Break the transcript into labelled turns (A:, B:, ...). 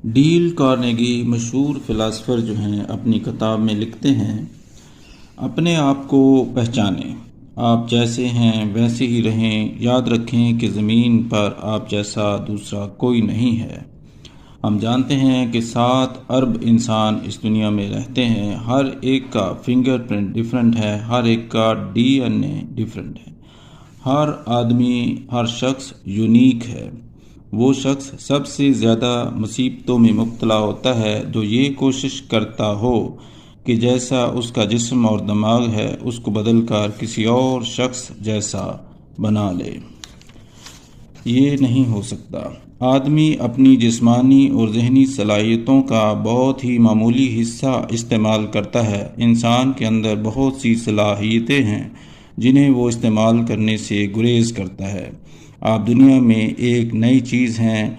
A: Deal Carnegie مشہور philosopher جو ہیں اپنی کتاب میں لکھتے ہیں، اپنے آپ کو پہچانیں، آپ جیسے ہیں ویسے ہی رہیں، یاد رکھیں کہ زمین پر آپ جیسا دوسرا کوئی نہیں ہے۔ ہم جانتے ہیں کہ 7 ارب انسان اس دنیا میں رہتے ہیں، ہر ایک کا فنگر پرنٹ ڈیفرنٹ ہے، ہر ایک کا ڈی این اے ڈیفرنٹ ہے۔ ہر آدمی، ہر شخص یونیک ہے۔ وہ شخص سب سے زیادہ مصیبتوں میں مبتلا ہوتا ہے جو یہ کوشش کرتا ہو کہ جیسا اس کا جسم اور دماغ ہے اس کو بدل کر کسی اور شخص جیسا بنا لے۔ یہ نہیں ہو سکتا۔ آدمی اپنی جسمانی اور ذہنی صلاحیتوں کا بہت ہی معمولی حصہ استعمال کرتا ہے۔ انسان کے اندر بہت سی صلاحیتیں ہیں جنہیں وہ استعمال کرنے سے گریز کرتا ہے۔ آپ دنیا میں ایک نئی چیز ہیں